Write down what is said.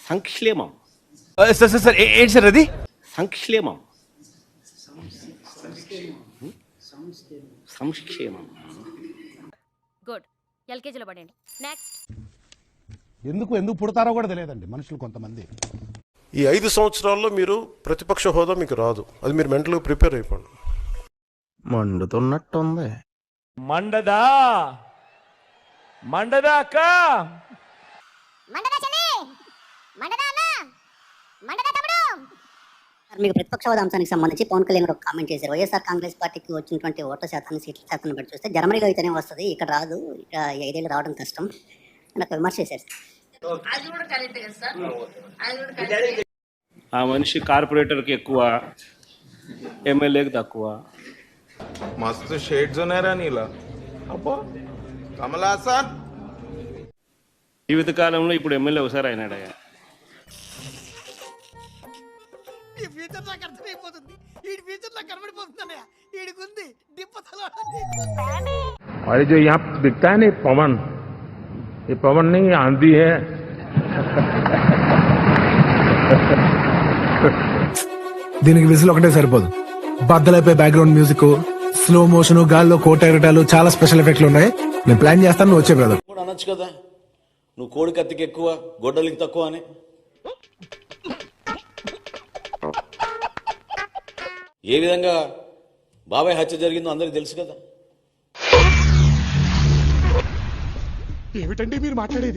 సంక్షేమం. Sir sir sir ఏంటి sir అది? సంక్షేమం. సంక్షేమం. గుడ్. ఎల్కేజీలో పడండి. నెక్స్ట్. ఎందుకు పుడతారో కూడా తెలియదండి మనుషులు కొంతమంది. ఈ 5 సంవత్సరాల్లో మీరు ప్రతిపక్ష హోదా మీకు రాదు. అది మీరు మెంటల్గా ప్రిపేర్ అయిపోండి. మండుతున్నట్టుంది. మండదా అక్క, మీకు ప్రతిపక్ష హోదా అంశానికి సంబంధించి పవన్ కళ్యాణ్ గారు ఒక కామెంట్ చేశారు. వైఎస్ఆర్ కాంగ్రెస్ పార్టీకి వచ్చినటువంటి ఓట్ల శాతాన్ని, సీట్ల శాతాన్ని బట్టి చూస్తే జర్మనీలో అయితేనే వస్తుంది, ఇక్కడ రాదు, ఇక్కడ 5 ఏళ్ళు రావడం కష్టం అని ఒక విమర్శ చేశారు. ఆ మనిషి కార్పొరేటర్కి ఎక్కువ, ఎమ్మెల్యేకి తక్కువ. मस्त शेड्स नाही राणीला अप्पो कमला असा జీవితకాలంలో ఇప్పుడు ఎమ్మెల్యే ఒకసారి అయినాడయ్యా. और जो यहाँ दिखता है ना पवन, ये पवन नहीं आंधी है. దీనికి విజిల్ ఒకటే సరిపోదు. బద్దలైపోయి బ్యాక్గ్రౌండ్ మ్యూజిక్, స్లో మోషన్, గాల్లో కోట ఎగటాలు, చాలా స్పెషల్ ఎఫెక్ట్లు ఉన్నాయి. నేను ప్లాన్ చేస్తాను, నువ్వు వచ్చే బ్రదర్. అనొచ్చు కదా, నువ్వు కోడి కత్తికి ఎక్కువ గొడ్డలికి తక్కువ అని. ఏ విధంగా బాబాయ్ హత్య జరిగిందో అందరికి తెలుసు కదా. ఏమిటండి మీరు మాట్లాడేది?